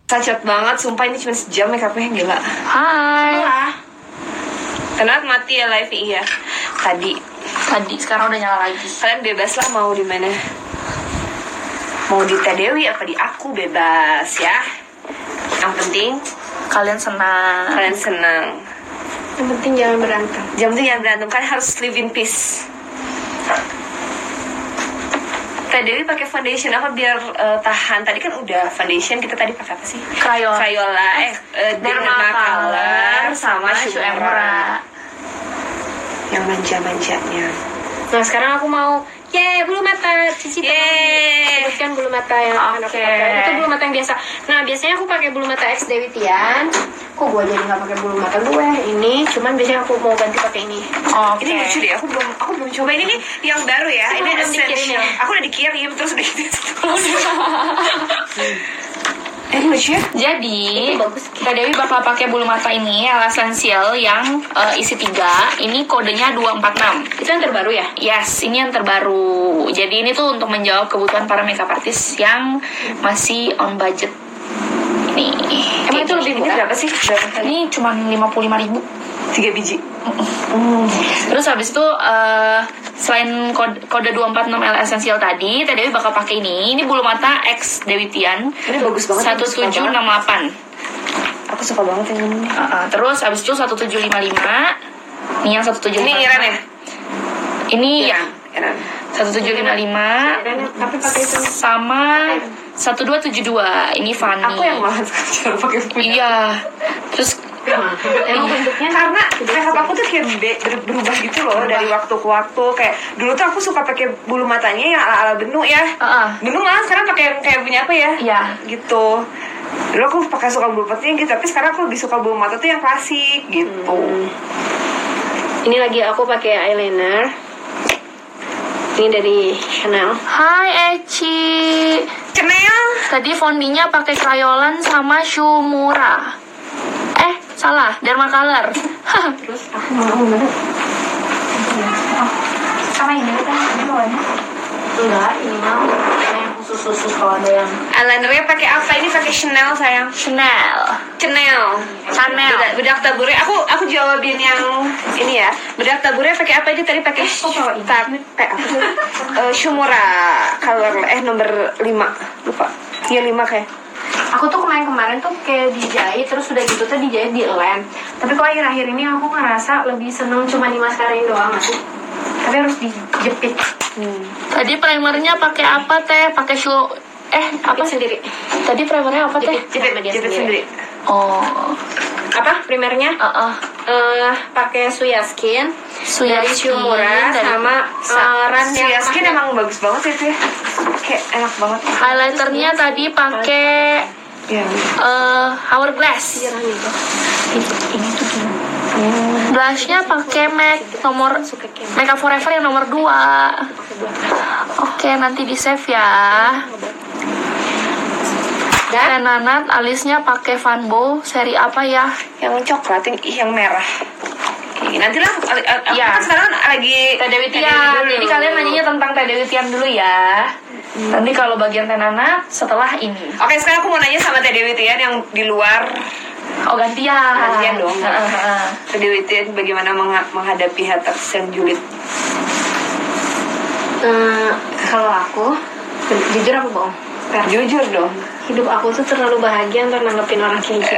Cepet banget, sumpah ini cuma sejam makeupnya, gila. Hai. Kenapa mati ya live iya? Tadi, Sekarang udah nyala lagi. kalian bebas lah mau di mana. Mau di Teh Dewi apa di aku, bebas ya. Yang penting Kalian senang. Yang penting jangan berantem. Kan harus live in peace. Teh Dewi pakai foundation apa biar tahan? Tadi kan udah foundation, kita tadi pakai apa sih? Crayola, Dermacolor sama Shumura. Yang manja-manjanya. Nah sekarang aku mau bulu mata, Cici sebutkan bulu mata yang akan aku pakai. Itu bulu mata yang biasa. Nah biasanya aku pakai bulu mata X Dewi Tian. Kok gue jadi nggak pakai bulu mata gue ini? Cuman biasanya aku mau ganti pakai ini. Ini lucu deh. Aku belum coba ini nih yang baru ya. Ini essential. Aku udah dikirim terus udah gitu. Lucu ya? Jadi, Teh Dewi bakal pakai bulu mata ini Essential yang isi 3. Ini kodenya 246. Itu yang terbaru ya? Yes, ini yang terbaru. Jadi ini tuh untuk menjawab kebutuhan para makeup artist yang masih on budget. Nih. Emang itu lebih murah berapa sih? Ini cuma 55.000. 3 biji. Terus habis itu selain kode 246 L Essential tadi, Teh Dewi bakal pakai ini. Ini bulu mata X Dewi Tian. Ini bagus banget. 1768. Aku suka banget yang ini. Terus habis itu 1755. Ini yang 1755. Ini Iran ya? Ini Iran. 1755. Tapi pakai itu sama 1272. Ini Fanny. Aku yang malah sekarang pakai punya. Iya. Terus emang bentuknya karena makeup aku tuh kayak berubah gitu loh dari waktu ke waktu. Kayak dulu tuh aku suka pakai bulu matanya yang ala-ala Benu ya. Benu malah sekarang pakai yang kayak punya apa ya? Iya. Gitu. Dulu aku pakai suka bulu matanya gitu, tapi sekarang aku lebih suka bulu mata tuh yang klasik gitu. Ini lagi aku pakai eyeliner. Ini dari Chanel. Hai Eci. Chanel. Tadi fondinya pakai Crayolan sama Shumura. Salah, Dermacolor. Terus aku mau Sama ini kan warnanya. Enggak, ini mau yang khusus kalau ada yang eyelinernya pakai apa? Ini pakai Chanel sayang. Chanel. Bedak tabure. Aku jawabin yang ini ya. Bedak tabure pakai apa ini tadi? Pakai Shumura color nomor 5. Lupa. Iya 5 kayak. Aku tuh kemarin tuh kayak dijahit, terus udah gitu tuh dijahit di lem. Tapi kok akhir-akhir ini aku ngerasa lebih seneng cuma dimaskarain doang aku. Tapi harus dijepit. Tadi primernya pakai apa Teh? Pakai apa sendiri? Tadi primernya apa Teh? Jepit sendiri. Oh. Apa primernya? Pakai Suya Skin dari Shumura sama Ran Suya Skin emang bagus banget itu ya. Kayak enak banget. Highlighternya tadi pakai Hourglass. Ini tuh gimana? Blushnya pakai MAC nomor Makeup Forever yang nomor 2. Oke, nanti di save ya. Dan Nanat alisnya pakai Vanbo seri apa ya? Yang coklat, yang merah. Nantilah ya. Kan sekarang lagi Teh Dewi Tian. Jadi kalian nanyanya tentang Teh Dewi Tian dulu ya. Nanti kalau bagian Teh Nanat setelah ini. Oke, sekarang aku mau nanya sama Teh Dewi Tian yang di luar. Gantian dong. Teh Dewi Tian bagaimana menghadapi haters yang julid? Kalau aku jujur apa bohong? Jujur dong. Hidup aku tuh terlalu bahagia untuk nanggepin orang kayak gitu.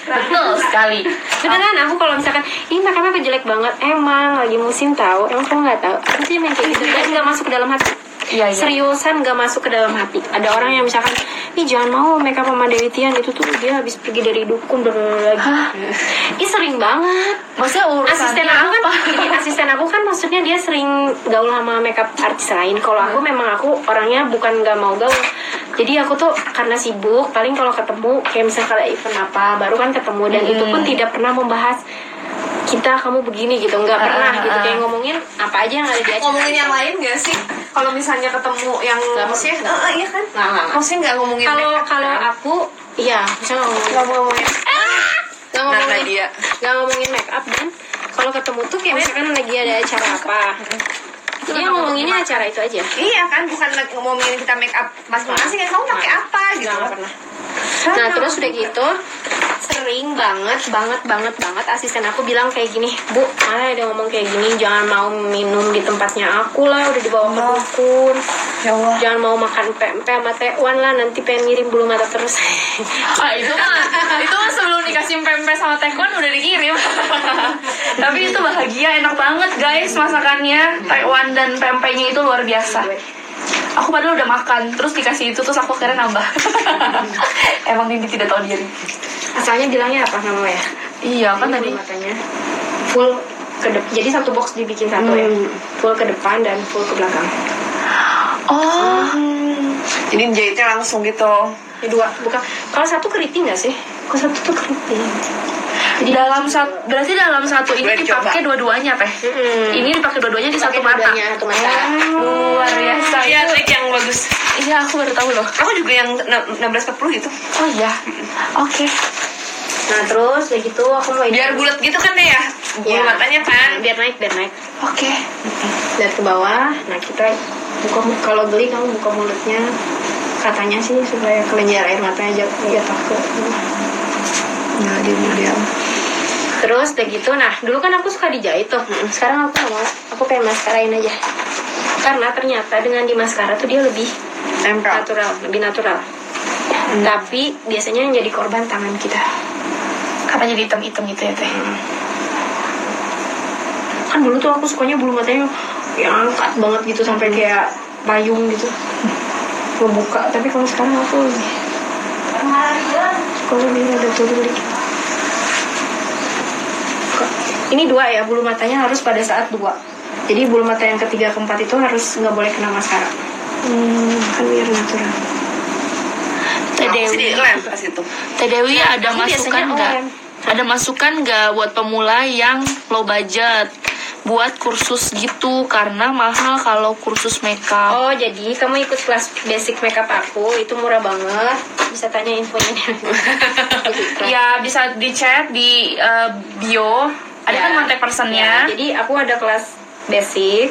Betul sekali. Beneran aku kalau misalkan ini makamnya jelek banget, emang lagi musim tahu, emang kamu nggak tahu, pasti main kayak gitu, nggak masuk ke dalam hati. Iya. Seriusan nggak masuk ke dalam hati. Ada orang yang misalkan, ih jangan mau makeup sama Dewi Tian itu tuh dia habis pergi dari dukun lagi. Ih sering banget. Maksudnya asisten aku kan maksudnya dia sering gaul sama makeup artis lain. Kalau aku memang aku orangnya bukan nggak mau gaul. Jadi aku tuh karena sibuk, paling kalau ketemu kayak misalnya kalau event apa baru kan ketemu, dan itu pun tidak pernah membahas kamu begini gitu, nggak pernah gitu, kayak ngomongin apa aja yang ada di acara. Ngomongin yang lain nggak sih? Kalau misalnya ketemu yang maksudnya, iya kan? Maksudnya nggak ngomongin. Kalau aku, iya, misalnya nggak ngomongin make up, dan kalau ketemu tuh kayak misalkan lagi ada acara apa. Dia ngomonginnya acara itu aja. Iya kan, bukan ngomongin kita make up masing-masing, kamu pakai apa gitu. Nggak pernah. Nah terus udah gitu sering banget asisten aku bilang kayak gini, Bu, mana ada ngomong kayak gini, jangan mau minum di tempatnya aku lah, udah dibawa ke dukun. Ya Allah. Jangan mau makan pempek sama tekwan lah, nanti pengen ngirim bulu mata terus. itu mah sebelum dikasih pempek sama tekwan udah dikirim. Tapi itu bahagia, enak banget guys masakannya. Tekwan dan pempeknya itu luar biasa. Aku padahal udah makan, terus dikasih itu, terus aku akhirnya nambah. Emang Nindi tidak tahu diri. Asalnya bilangnya apa namanya? Iya kan tadi. Matanya full ke depan, jadi satu box dibikin satu ya, full ke depan dan full ke belakang. Oh, Jadi jahitnya langsung gitu. Ya, dua, bukan. Kalau satu keriting nggak sih? Kalau satu tuh keriting. jadi berarti dalam satu ini Boleh dicoba. dipakai dua-duanya teh. Ini dipakai dua-duanya di satu mata. Satu mata. Luar biasa. Iya, Itu- trik yang bagus. Iya, aku baru tahu loh. Aku juga yang 1640 gitu. Oh iya. Oke. Nah terus udah gitu aku mau Biar bulat gitu kan deh ya. Bulu Iya. matanya kan. biar naik. Oke. Lihat ke bawah. Nah kita buka, kalau beli kamu buka mulutnya, katanya sih supaya kelenjar air matanya jatuh ke. Nah, dia model. Terus udah gitu, nah dulu kan aku suka dijahit tuh. Sekarang aku nggak mau, aku pengen maskarain aja. Karena ternyata dengan di maskara tuh dia lebih Tempel. lebih natural. Tapi biasanya yang jadi korban tangan kita. Karena jadi hitam-hitam gitu ya teh. Kan dulu tuh aku sukanya bulu matanya yang angkat banget gitu sampai kayak payung gitu. Ngebuka, tapi kalau sekarang aku lebih suka lebih ada turun dikit. Ini dua ya, bulu matanya harus pada saat dua. Jadi bulu mata yang ketiga keempat itu harus nggak boleh kena maskara. Kan biar natural. Teh Aku sih Dewi. lem pas itu. Teh Dewi ada aku masukan biasanya nggak? lem. Ada masukan nggak buat pemula yang low budget? Buat kursus gitu, karena mahal kalau kursus makeup. Oh jadi kamu ikut kelas basic makeup aku, itu murah banget. Bisa tanya infonya deh. Ya bisa di chat di bio. Ada kan kontak personnya. Ya, jadi aku ada kelas basic,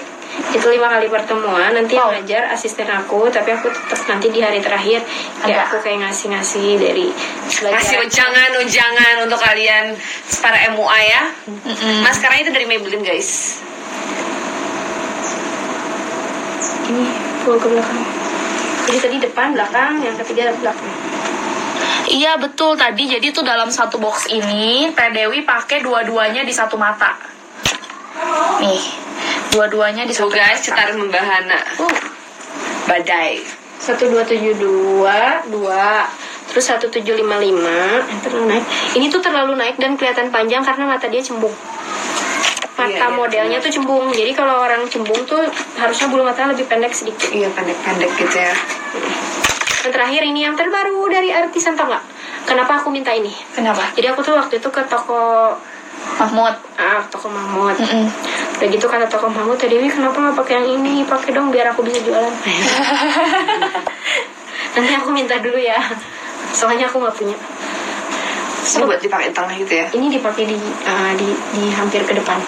itu 5 kali pertemuan. Nanti yang Wow. ngajar asisten aku, tapi aku tetap nanti di hari terakhir kayak Ada. aku kayak ngasih dari Kasih ujangan untuk kalian para MUA ya. Maskaranya itu dari Maybelline guys. Ini full ke belakang. Jadi tadi depan, belakang, yang ketiga belakang. Iya betul tadi. Jadi tuh dalam satu box ini Teh Dewi pakai dua-duanya di satu mata. Nih, dua-duanya di So satu guys, mata. cetar membahana. Badai. 1272 2, terus 1755. Terlalu naik. Ini tuh terlalu naik dan kelihatan panjang karena mata dia cembung. Mata Iya, iya. modelnya tuh cembung. Jadi kalau orang cembung tuh harusnya bulu mata lebih pendek sedikit. Iya, pendek-pendek gitu ya. Yang terakhir ini yang terbaru dari artisan, tau nggak? Kenapa aku minta ini? Kenapa? Jadi aku tuh waktu itu ke toko Mahmud. toko Mahmud. Mm-mm. Udah gitu kata toko Mahmud, Teh Dewi kenapa nggak pakai yang ini? Pakai dong biar aku bisa jualan. Nanti aku minta dulu ya. Soalnya aku nggak punya. Ini buat dipakai di tengah gitu ya. Ini dipakai di hampir ke depan.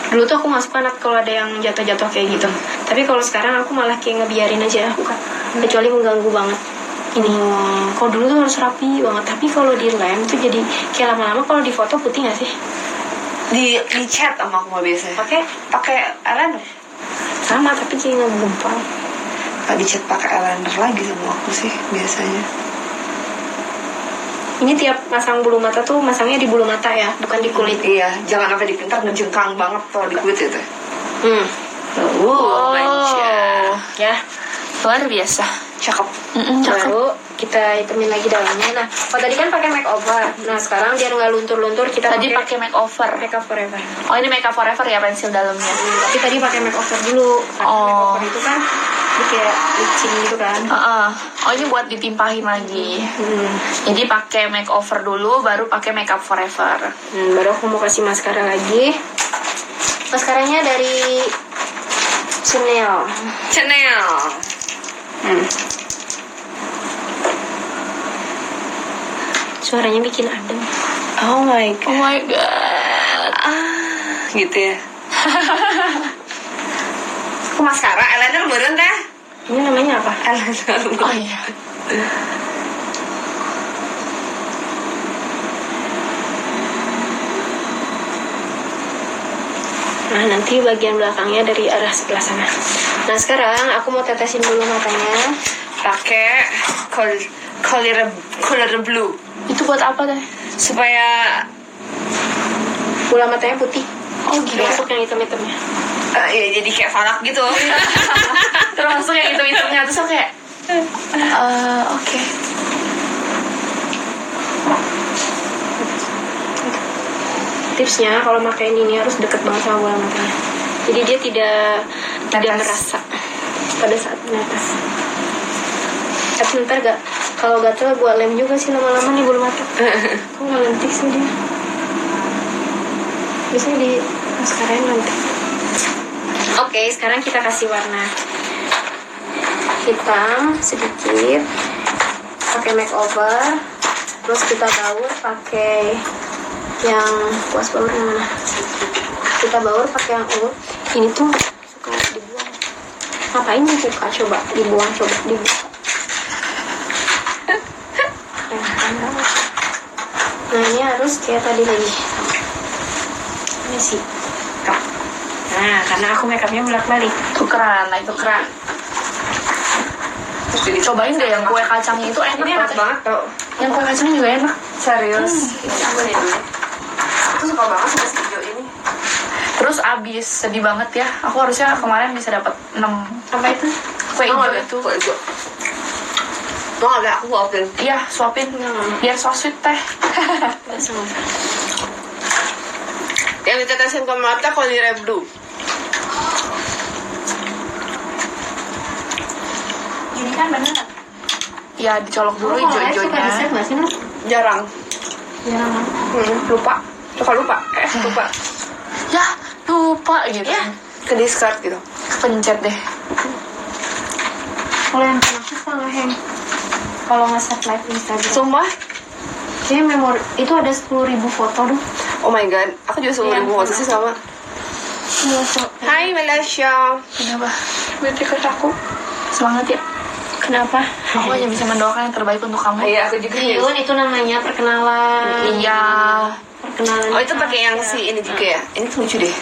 Dulu tuh aku nggak suka kalau ada yang jatuh-jatuh kayak gitu. Tapi kalau sekarang aku malah kayak ngebiarin aja, aku kan. Kecuali mengganggu banget. Ini. Kalau dulu tuh harus rapi banget. Tapi kalau di lem tuh jadi kayak lama-lama kalau di foto putih nggak sih? Di chat sama aku mah biasanya. Pakai eyeliner. Sama tapi jadi ngegumpal. Pak di chat pakai eyeliner lagi sama aku sih biasanya. Ini tiap masang bulu mata tuh masangnya di bulu mata ya, bukan di kulit. Iya, jangan sampai di pintar ngejengkang banget tuh di kulit itu. Oh, manja. Ya, luar biasa. Cakep. Cakep. baru kita hitamin lagi dalamnya. Nah, kalau tadi kan pakai makeover. Nah, sekarang biar nggak luntur-luntur kita Tadi pakai makeover. makeup forever. Oh ini makeup forever ya pensil dalamnya. Tapi tadi pakai makeover dulu. Karena Oh. makeover itu kan dia kayak licin gitu kan. Oh ini buat ditimpahin lagi. Jadi pakai makeover dulu, baru pakai makeup forever. Baru aku mau kasih maskara lagi. Maskaranya dari Chanel. Suaranya bikin adem. Oh my Oh my god. gitu ya. Aku maskara, eyeliner beureun teh. Ini namanya apa? Eyeliner. Oh iya. Nanti bagian belakangnya dari arah sebelah sana. Nah sekarang aku mau tetesin dulu matanya. Pakai color blue Itu buat apa teh? supaya Bola matanya putih. Oh gitu. Masuk yang hitam-hitamnya. ya jadi kayak falak gitu. Termasuk yang hitam-hitamnya. Terus aku kayak oke. Tipsnya kalau pakai ini harus deket banget sama bola matanya. Jadi dia tidak merasa pada saat menetes. Tapi ntar kalau gatel gue lem juga sih lama-lama nih bulu mata. Kok nggak lentik sih dia? Biasanya di maskaranya lentik. Oke, sekarang kita kasih warna hitam sedikit. Pakai makeover. Terus kita baur pakai yang kuas baur yang mana? Kita baur pakai yang ungu. Ini tuh suka dibuang. Ngapain dibuka? Coba dibuang, coba dibuka. Nah ini harus kayak tadi lagi. Ini sih. Nah karena aku makeupnya bolak-balik. Itu keren, itu keren. Jadi Cobain deh yang kue kacangnya itu enak. Ini enak Teh. banget tau. Yang kue kacangnya juga enak. serius. Aku nih dulu. Aku suka banget sama si hijau ini. Terus abis sedih banget ya. Aku harusnya kemarin bisa dapat 6 Apa itu? kue Mau hijau nggak itu. kue hijau? Mau nggak aku suapin? Iya, suapin. Biar so sweet teh. Nggak sama. Yang ditetesin ke mata color blue. Ini kan bener. Ya dicolok dulu Suka di hijau-hijaunya. save nggak sih lu? Jarang. Jarang. Lupa. Suka lupa. Lupa. Ya, lupa gitu. Ya. Ke discard gitu. Kepencet deh. Kalau yang pernah suka nge-hang. Kalau nge-save live Instagram. Sumpah. Kayaknya memori itu ada 10.000 foto tuh. Oh my god. Aku juga Iya. 10.000 posisi sama. Iya, so. Hai Malaysia. Kenapa? Berarti ke aku. Semangat ya. Kenapa? Aku hanya bisa mendoakan yang terbaik untuk kamu. Iya, aku juga. Yun, itu namanya perkenalan. Iya. Perkenalan. Oh itu pakai yang si ini juga ya? Ini tuh lucu deh.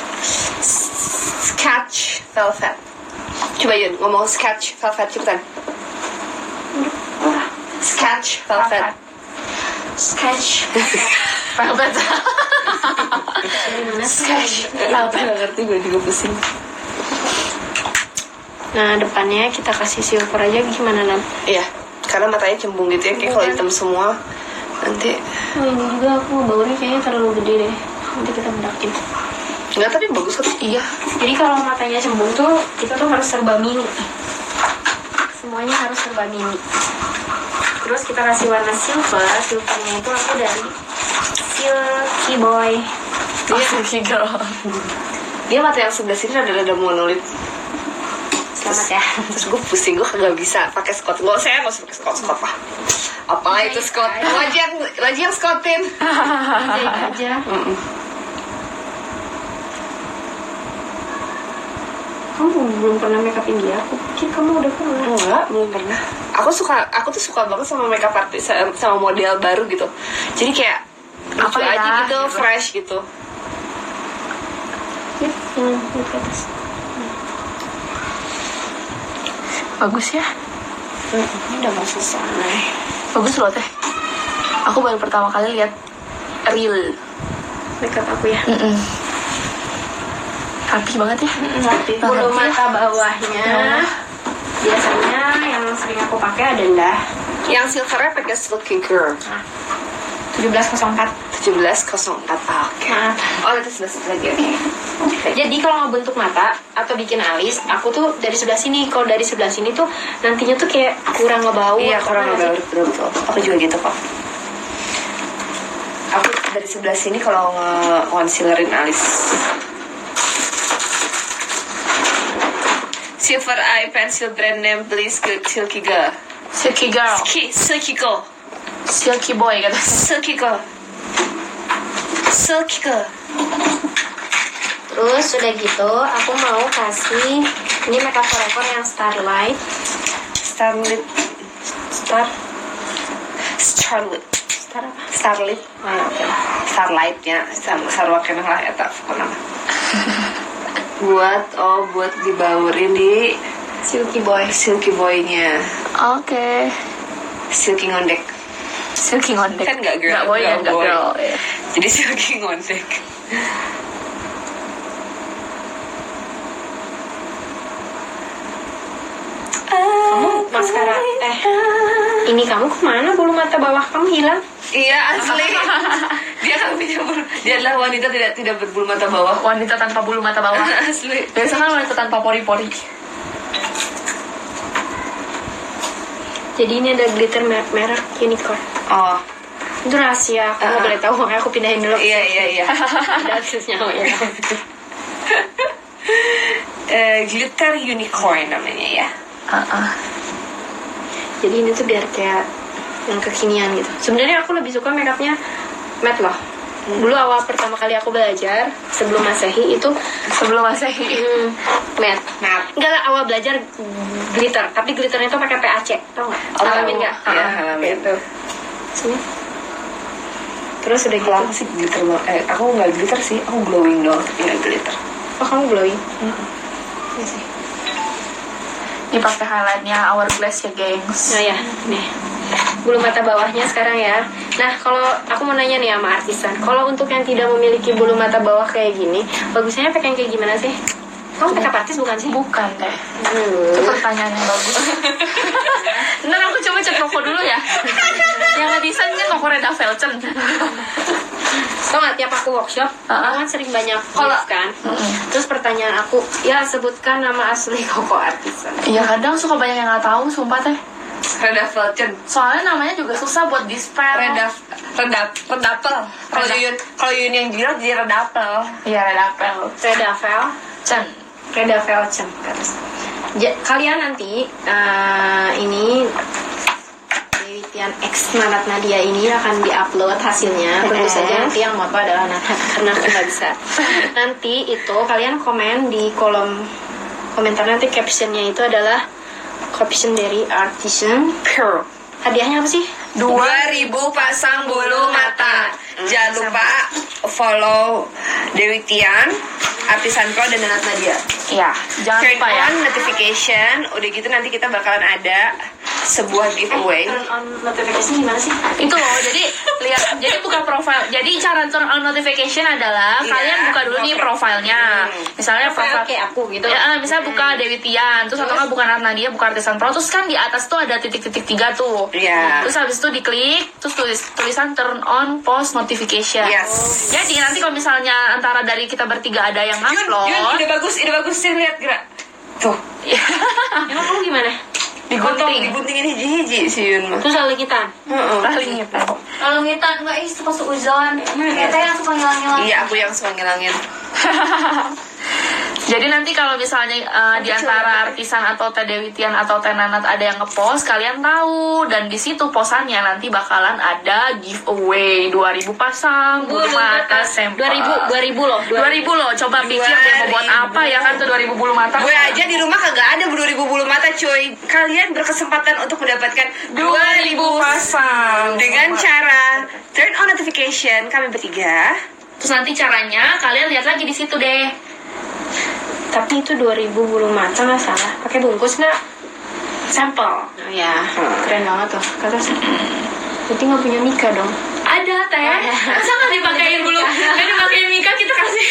Sketch Velvet. Coba Yun ngomong Sketch Velvet cepetan. Sketch Velvet. Sketch. Velvet. Sketch. Apa nggak ngerti gue juga pusing. Nah, depannya kita kasih silver aja gimana, Nam? Iya, karena matanya cembung gitu ya, kayak kalau hitam semua nanti. Oh, ini juga aku baurnya kayaknya terlalu gede deh. Nanti kita bedakin. Enggak, tapi bagus kok. Iya. Jadi kalau matanya cembung tuh kita tuh harus serba mini. Semuanya harus serba mini. Terus kita kasih warna silver. Silvernya itu aku dari Silky Boy. Dia Silky Girl. Dia mata yang sebelah sini rada-rada monolit. Selamat ya. Terus gue pusing, gue kagak bisa pakai Scott. Gue saya nggak usah pakai Scott lah. Apa itu Scott? Lagi yang Scottin. Jahit aja. Kamu belum pernah make upin dia? Aku pikir kamu udah pernah. Enggak, belum pernah. Aku tuh suka banget sama makeup artist, sama model baru gitu. Jadi kayak Apa lucu ya, aja gitu, gitu. fresh gitu. Ya, di atas. Bagus ya. Ini udah mau selesai. Bagus loh teh. Aku baru pertama kali lihat real. Makeup aku ya. Rapi banget ya. Rapi. Bulu mata bawahnya. Biasanya yang sering aku pakai adalah Yang silvernya pakai Silky Girl. 1704. 1704. Oke. Maaf. Oh, itu sebelah situ lagi. Oke. Jadi kalau mau bentuk mata atau bikin alis, aku tuh dari sebelah sini. Kalau dari sebelah sini tuh nantinya tuh kayak kurang ngebaur. Iya, kurang Apa ngebaur, sih? betul. Aku juga gitu kok. Aku dari sebelah sini kalau nge-concealerin alis. Silver Eye Pencil brand name please Silky Girl. Silky Girl. Silky Girl. Silky Boy kata. Silky Girl. Silky Girl. Terus udah gitu, aku mau kasih ini makeup forever yang Starlight. Starlit. Star Starlit. Star apa? Starlit. Oh, ya, oke lah. Starlight ya. Sarwa kenang lah eta pokoknya. buat dibaurin di Silky boy-nya. Oke. Silky ngondek. Silky ngondek. Kan nggak girl, nggak boy ya, nggak boy. girl. Ya. Jadi silky ngondek. Kamu maskara ini kamu kemana, bulu mata bawah kamu hilang? Iya asli. Dia adalah wanita tidak berbulu mata bawah. Wanita tanpa bulu mata bawah. Asli. Biasa kan wanita tanpa pori-pori. Jadi ini ada glitter merek unicorn. Oh. Itu rahasia, aku nggak boleh tahu, makanya aku pindahin dulu. Iya. Ada aksesnya ya. Glitter unicorn namanya ya. Jadi ini tuh biar kayak yang kekinian gitu. Sebenarnya aku lebih suka makeupnya matte loh. Dulu awal pertama kali aku belajar sebelum masehi itu matte. Enggak lah, awal belajar glitter, tapi glitternya tuh pakai PAC, tau nggak? Alamin nggak? Iya, alamin. Gitu. Sini. Terus udah gitu. Aku sih glitter aku nggak glitter sih, aku glowing doang, nggak glitter. Oh, kamu glowing? Iya sih. Ini pakai highlightnya Hourglass ya, gengs. Nah ya, nih bulu mata bawahnya sekarang ya. Nah, kalau aku mau nanya nih sama artisan, kalau untuk yang tidak memiliki bulu mata bawah kayak gini, bagusnya pakai yang kayak gimana sih? Kamu makeup artis bukan sih? Bukan deh. Itu pertanyaan yang bagus. Ntar aku coba cek toko dulu ya. Yang ngedesain kan toko Reda Velcen. Tau gak, tiap aku workshop, aku kan sering banyak gift kan. Terus pertanyaan aku, ya sebutkan nama asli Koko artisan. Iya, kadang suka banyak yang nggak tahu, sumpah teh. Reda Velcen. Soalnya namanya juga susah buat di spell. Redapel. Kalau Yun yang jilat jadi redapel. Iya, Redapel. Reda Velcen. Kalian nanti ini penelitian X Nanat Nadia ini akan diupload hasilnya. Tentu saja nanti yang moto adalah Nanat karena aku nggak bisa. Nanti itu kalian komen di kolom komentar, nanti captionnya itu adalah caption dari Artisan Pearl. Hadiahnya apa sih? 2.000 pasang bulu mata. Jangan lupa follow Dewi Tian, Artisan Pro, dan Nanat Nadia. Iya, jangan Turn lupa ya. on notification. Udah gitu nanti kita bakalan ada sebuah giveaway. Turn on notification gimana sih? Itu loh, jadi lihat, jadi buka profile. Jadi cara turn on notification adalah Iya, kalian buka dulu nih profilnya. Misalnya profile kayak aku gitu. ya, misalnya buka Dewi Tian, terus atau nggak buka Nanat Nadia, buka Artisan Pro, terus kan di atas tuh ada titik-titik 3 tuh. Iya. Terus habis itu diklik, terus tulisan turn on post notification. Yes. Jadi nanti kalau misalnya antara dari kita bertiga ada yang upload, Yun, ide bagus. Sini lihat gerak. Tuh. Emang kamu gimana? Diguntingin hiji-hiji si Yun mah. Terus likitan. paling gitu. Kalau kita nggak suka seuzon, kita yang suka ngilang-ngilang. Iya, aku yang suka ngilangin. Jadi nanti kalau misalnya di antara Artisan atau Teh Dewi Tian atau Teh Nanat ada yang ngepost, kalian tahu, dan di situ posannya nanti bakalan ada giveaway 2.000 pasang bulu mata sampel. 2000 loh. 2.000 loh, coba pikir deh mau buat apa ya kan tuh 2.000 bulu mata. Gue aja di rumah kagak ada 2.000 bulu mata, cuy. Kalian berkesempatan untuk mendapatkan 2.000 pasang dengan cara turn on notification kami bertiga. Terus nanti caranya kalian lihat lagi di situ deh. Tapi itu 2.000 bulu mata nggak salah. Pakai bungkus nggak? Sampel. Oh ya, keren banget tuh. Kata berarti nggak punya Mika dong? Ada teh. Masa nggak dipakein bulu? Nggak dipakein Mika kita kasih.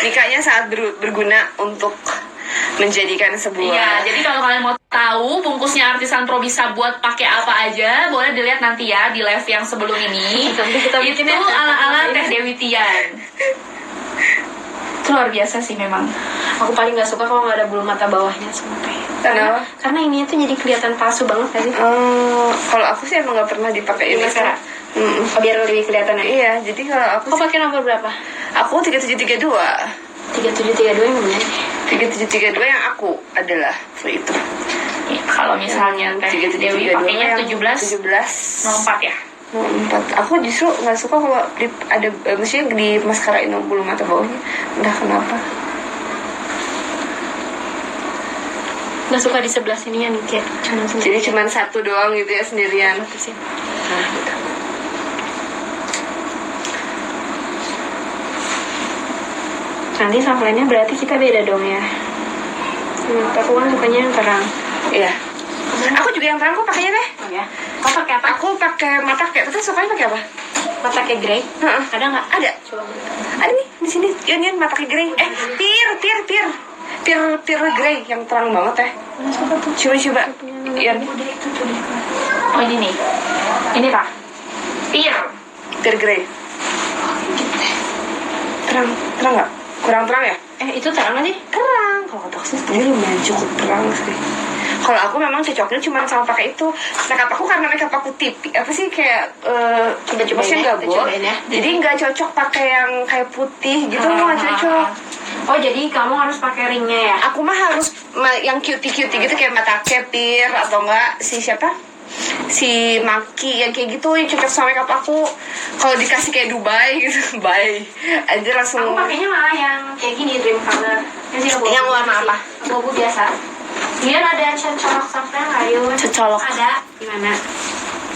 Nikahnya sangat berguna untuk menjadikan sebuah. Iya, jadi kalau kalian mau tahu bungkusnya Artisan Pro bisa buat pakai apa aja, boleh dilihat nanti ya di live yang sebelum ini. Nanti kita Itu bikin ya. ala-ala Teh Dewi Tian. Itu luar biasa sih memang. Aku paling nggak suka kalau nggak ada bulu mata bawahnya sebenarnya. Kenapa? Karena ini tuh jadi kelihatan palsu banget tadi. Kalau aku sih emang nggak pernah dipakai ini Maskara. Biar lebih kelihatan ya. Iya, jadi kalau aku Kau pakai nomor berapa? aku 3732. 3732 yang mana? 3732 yang aku adalah itu. Ya, kalau misalnya Teh Dewi pakainya 17 04 ya. 04. Aku justru nggak suka kalau ada maksudnya di maskara ini bulu mata bawahnya. Entah kenapa. Nggak suka di sebelah sini ya nih kayak Jadi cuma satu doang gitu ya sendirian. Nah, gitu. Nanti softline-nya berarti kita beda dong ya. Aku kan sukanya yang terang. Iya. Aku juga yang terang kok pakainya deh. Oh ya. Kau pakai apa? Aku pakai mata kayak, tapi sukanya pakai apa? Mata kayak grey. Ada nggak? Ada. Coba. Ada nih di sini. Yun mata kayak grey. Pir grey yang terang banget ya. Coba. Yun. Oh ini nih. Ini Pak. Pir grey. Terang nggak? Kurang terang ya? Itu terang nggak sih? Terang. Kalau kata aku sih ini lumayan cukup terang sih. Kalau aku memang cocoknya cuma sama pakai itu. Makeup aku karena makeup aku tipis, apa sih kayak cobain ya. Jadi nggak cocok pakai yang kayak putih gitu, nggak cocok. Oh jadi kamu harus pakai ringnya ya? Aku mah harus yang cutie gitu kayak mata kepir atau enggak si Maki yang kayak gitu yang cocok sama makeup aku. Kalau dikasih kayak Dubai gitu, bye aja langsung. Aku pakainya malah yang kayak gini, dream color. Yang warna apa? Abu-abu biasa. Dia ada colok softnya nggak Yun? Cecolok. Ada. Gimana?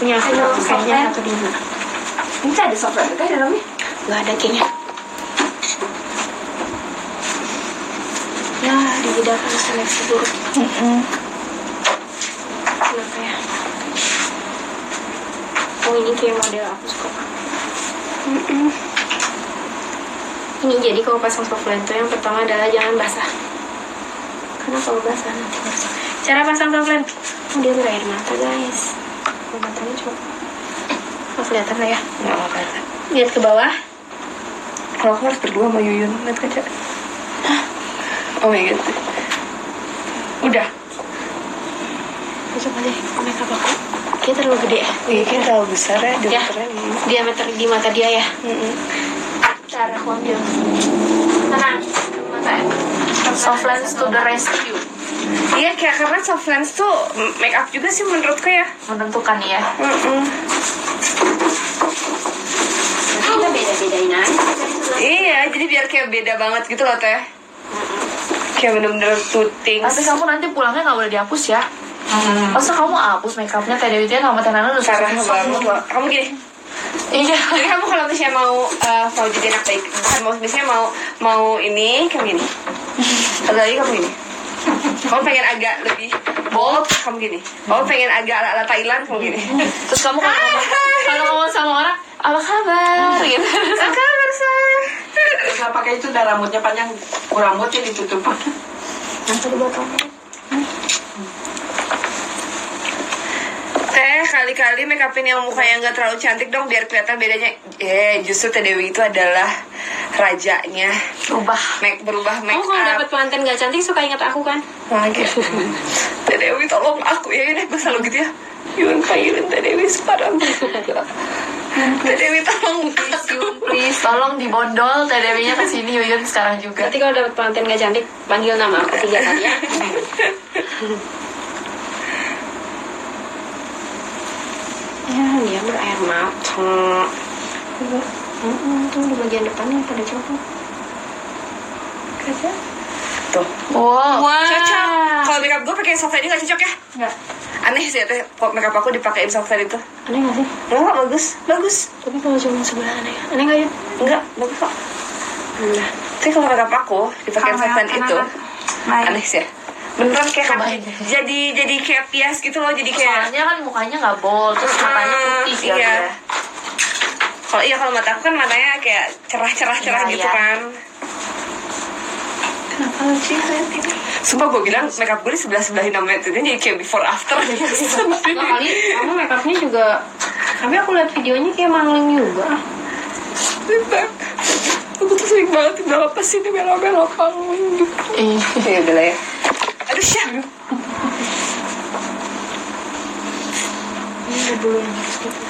Punya aku kayaknya satu dulu. Ini ada software itu di dalamnya? Gak ada kayaknya. Ya, dibidangkan seleksi buruk. Kenapa ya? Oh ini kayak model aku suka. Ini jadi kalau pasang softline tuh yang pertama adalah jangan basah. Karena kalau basah nanti basah. Cara pasang softline, dia berair mata guys. Matanya coba. Oh kelihatan lah ya. Nggak kelihatan. Lihat ke bawah. Kalau aku harus berdua sama Yuyun lihat kaca. Oh my god. Udah. Coba deh makeup aku. Dia terlalu gede ya? Iya kan terlalu besar ya Ya, diameter di mata dia ya. Cara aku ambil. Tenang, mata ya. Soft lens to the rescue. Iya kayak karena soft lens tuh make up juga sih menurutku ya. Menentukan ya. Kita beda-bedain aja. Iya jadi biar kayak beda banget gitu loh teh. Kayak bener-bener two things. Tapi kamu nanti pulangnya nggak boleh dihapus ya. Masa kamu hapus makeupnya Teh Dewi sama Teh Nana udah Parah susah banget loh. Kamu gini. Iya. Jadi kamu kalau misalnya mau jadi anak baik, bukan mau misalnya mau ini kamu gini. Atau lagi kamu gini. Kamu pengen agak lebih bold, kamu gini. Kamu pengen agak ala Thailand, kamu gini. Terus kamu kalau ngomong sama orang, apa kabar? Gitu. Apa kabar sih? Nggak pakai itu dah rambutnya panjang, rambutnya ditutup. Nanti dibotong. Teh kali-kali make upin yang mukanya nggak terlalu cantik dong biar kelihatan bedanya. Justru Teh Dewi itu adalah rajanya berubah make Kamu kalau dapat up. pengantin gak cantik suka ingat aku kan? Gitu. Teh Dewi tolong aku ya ini gue selalu gitu ya. Yun panggilin Teh Dewi sekarang. Teh Dewi tolong Please, tolong dibondol Teh Dewinya ke sini Yuyun sekarang juga. Nanti kalau dapat pengantin gak cantik panggil nama aku 3 kali ya. Ya dia berair mata. Tuh di bagian depannya pada copot. Kaca. Tuh. Wow. Cocok. Kalau make up gue pakai soft ini nggak cocok ya? Nggak. Aneh sih ya teh. Make up aku dipakein soft itu. Aneh gak sih? Enggak bagus. Tapi kalau cuma sebelah aneh. Aneh gak ya? Enggak bagus kok. Enggak. Tapi kalau make up aku dipakein soft itu aneh sih ya. Beneran kayak jadi kayak pias gitu loh, jadi kayak. Soalnya kan mukanya nggak bold, terus matanya putih ya. Iya. Kalau mata aku kan matanya kayak cerah gitu Iya. kan. Kenapa lu sih kayak gitu? Sumpah gue bilang make up gue di sebelah-sebelahin sama itu jadi kayak before after. Nah, kali kamu make upnya juga. Tapi aku lihat videonya kayak mangling juga. Aku tuh sering banget udah apa sih ini belok-belok panggung gitu. Ya udah lah ya. Aduh syah. Ini ada bulu yang harus gitu.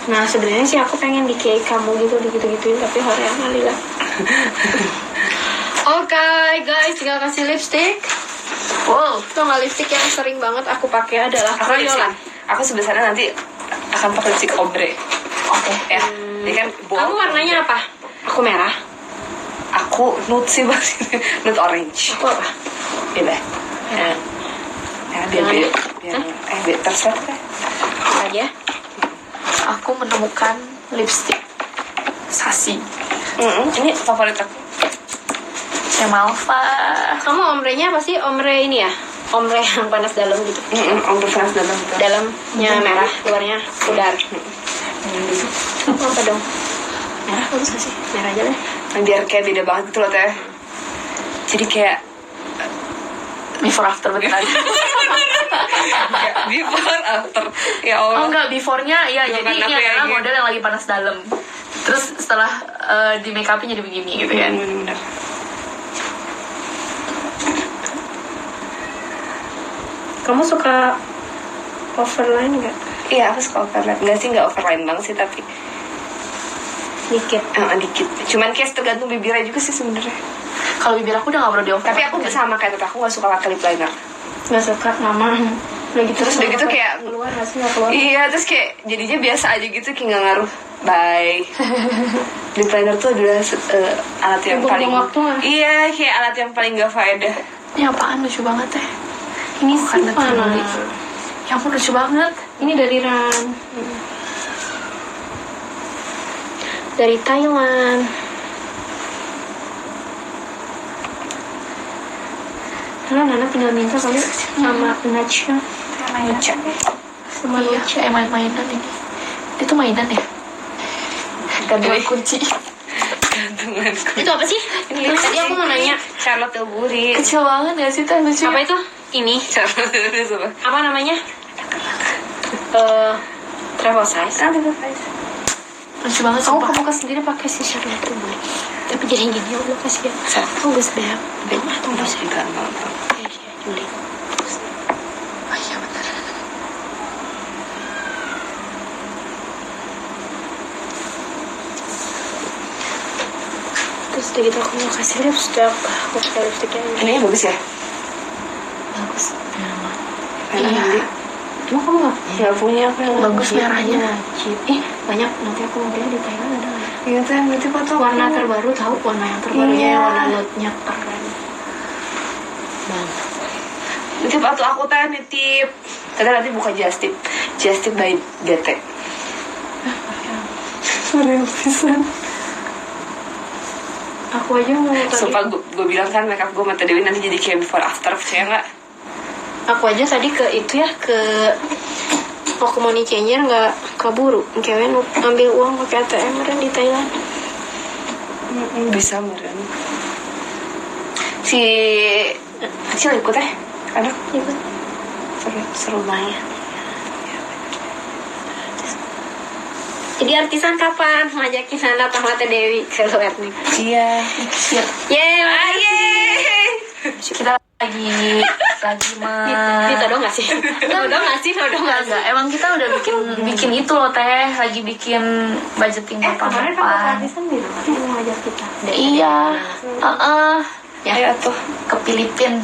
Nah sebenarnya sih aku pengen di kayak kamu gitu digitu-gituin tapi Korea kali lah. Oke guys, tinggal kasih lipstick. Wow, tuh nggak lipstick yang sering banget aku pakai adalah Crayola. Aku sebelah sana nanti akan pakai lipstick ombre. Oke ya. Ini kan Kamu warnanya apa? Aku merah. Aku nude sih bang. Nude orange. Aku apa? Ini. Ya. Biar terserah deh. Aja. Aku menemukan lipstick Sasi. Ini favorit aku. Kayak Malva. Kamu ombrenya apa sih? Ombre ini ya? Ombre yang panas dalam gitu. Ombre panas dalam. Dalamnya merah, luarnya pudar. Apa dong? Merah bagus gak sih? Merah aja deh. Biar kayak beda banget gitu loh teh. Jadi kayak Before after bentar. before after. Ya Allah. Oh enggak, before-nya ya Jangan jadi ini aku adalah yakin. model yang lagi panas dalam. Terus setelah di make upnya jadi begini gitu kan. Bener-bener. Kamu suka overline nggak? Iya, aku suka overline. Enggak sih, enggak overline banget sih, tapi Dikit. dikit. Cuman kayak tergantung bibirnya juga sih sebenarnya. Kalau bibir aku udah gak perlu di over. Tapi aku sama kayak aku nggak suka pakai lip liner. Nggak suka lama. Udah gitu Terus udah gitu kayak keluar nggak sih, nggak keluar. iya, terus kayak jadinya biasa aja gitu, kayak nggak ngaruh. Bye. Lip liner tuh adalah alat yang Untuk paling waktu lah. iya, kayak alat yang paling gak faedah. Ini apaan lucu banget ya. Ini Karena sih mana? beli. Ya ampun lucu banget. Ini dari Ran. Dari Thailand. Nah, Nana tinggal minta kali sama Nacha. Lucu. Sama Iya, Nacha. mainan ini. Itu mainan ya? Gantungan kunci. Gantungan kunci. Itu apa sih? Tadi aku mau nanya. Charlotte Tilbury. Kecil banget ya sih teh, lucu. Apa itu? Ini. Charlotte Tilbury apa? Apa namanya? Travel size. Lucu banget Aku sumpah. kebuka sendiri pakai si Charlotte Tilbury. Tapi jadi gini, Allah kasih ya. Aku gak sebab. Atau Enggak, bisa. enggak. Juli. Oh iya benar. Terus udah gitu aku mau kasih lipstick. Aku pakai lipsticknya ini. Ini bagus ya? Bagus. Enak Iya. nanti. Emang kamu gak? Nggak punya aku yang Bagus merahnya. Wajib. Banyak. Nanti aku mau beli di Thailand ada nggak? Iya tuh, berarti foto Warna terbaru tahu warna yang terbarunya Iya. yang warna nude-nya keren. Banget. Nitip atau aku teh nitip. Kita nanti buka Just Tip by DT. Sorry pisan. Aku aja mau tadi. Sumpah gue bilang kan makeup gue mata Dewi nanti jadi kayak before after, percaya nggak? Aku aja tadi ke itu ya ke aku money changer nggak keburu. Kewen ambil uang pakai ATM kan di Thailand. Bisa meren. Si kecil ikut teh, aduh Ikut. seru banget. Jadi artisan kapan ngajakin Nana sama Teh Dewi ke luar negeri? Iya. Yeay. Kita lagi Ditodong nggak sih? Nodong nggak sih? Nodong nggak sih? enggak, emang kita udah bikin itu loh teh, lagi bikin budgeting Kemarin kamu kapan. artisan bilang katanya mau ngajak kita. Iya. Ya. Ayo tuh Ke Filipin.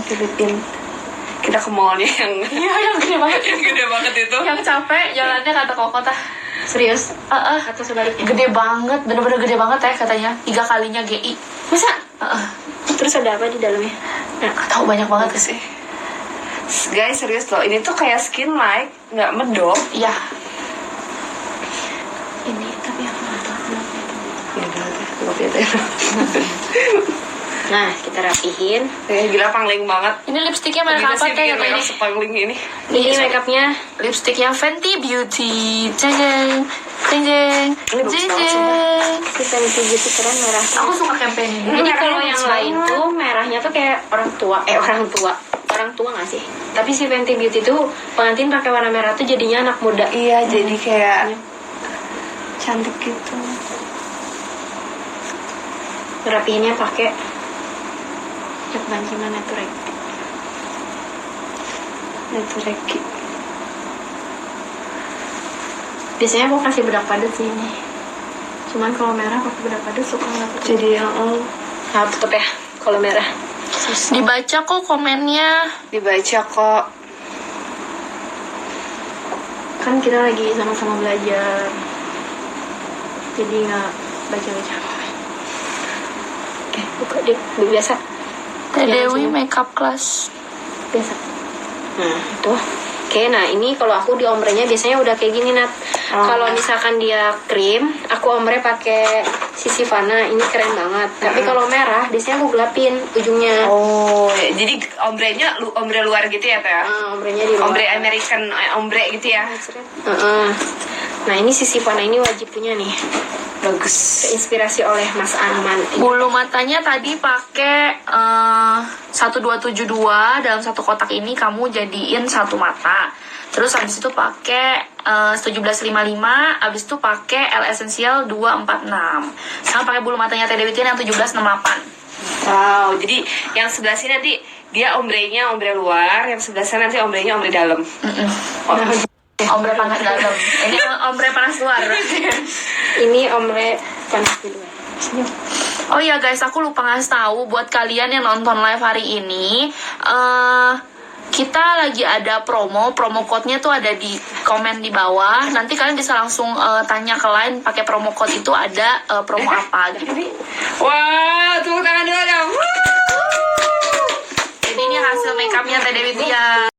kita ke mallnya yang Iya, yang gede banget. yang gede banget itu. Yang capek jalannya kata Koko tah. Serius? Atau sebaliknya? Gede banget, bener-bener gede banget ya katanya. 3 kalinya GI. Masa? Terus ada apa di dalamnya? Nah, Gak tahu banyak banget Sih. Guys, serius loh, ini tuh kayak skin light, nggak medok. Iya. ini tapi aku nggak tahu kenapa itu. Ya udah deh, gue lihat ya. Nah, kita rapihin. Gila pangling banget. Ini lipstiknya merek Gila apa sih teh bikin katanya? makeup sepangling ini. Ini makeupnya Lipstiknya Fenty Beauty. Jeng jeng. Jeng jeng. Ini bagus Jeng banget, jeng. si Fenty Beauty keren merah. Aku suka campaign ini. Jadi merahnya kalau bagus yang lain banget. tuh merahnya tuh kayak orang tua nggak sih? Tapi si Fenty Beauty tuh pengantin pakai warna merah tuh jadinya anak muda. Iya, jadi kayak cantik gitu. Ngerapihinnya pakai cat bancingan Naturek. Itu Reki. Biasanya aku kasih bedak padat sih ini. Cuman kalau merah pakai bedak padat suka nggak tuh. Jadi yang Nah, tetep ya kalau merah. Dibaca kok komennya. dibaca kok. Kan kita lagi sama-sama belajar. Jadi nggak baca-baca. Oke, buka deh. Biasa. Teh Jangan Dewi cuma- makeup class. Biasa. Nah, itu. Oke, nah ini kalau aku di ombrenya biasanya udah kayak gini, Nat. Oh. Kalau misalkan dia krim, aku ombre pakai sisi Fana ini keren banget. Tapi kalau merah biasanya aku gelapin ujungnya. Oh, jadi ombrenya ombre luar gitu ya, Teh? Ombrenya di luar. Ombre American ombre gitu ya. Nah, ini sisi Fana ini wajib punya nih. Bagus. Inspirasi oleh Mas Arman. Bulu matanya tadi pakai 1272 dalam satu kotak ini kamu jadiin satu mata. Terus habis itu pakai 1755, habis itu pakai L Essential 246. Sama pakai bulu matanya Teh Dewi itu yang 1768. Wow, jadi yang sebelah sini nanti dia ombrenya ombre luar, yang sebelah sana nanti ombrenya ombre dalam. Ombre panas dalam. Ini ombre panas luar. Ini ombre panas di luar. Oh iya guys, aku lupa ngasih tahu buat kalian yang nonton live hari ini, kita lagi ada promo code-nya tuh ada di komen di bawah. Nanti kalian bisa langsung tanya ke line pakai promo code itu ada promo apa gitu. Wow, tepuk tangan dulu dong. Jadi ini hasil makeupnya Teh Dewi Tia.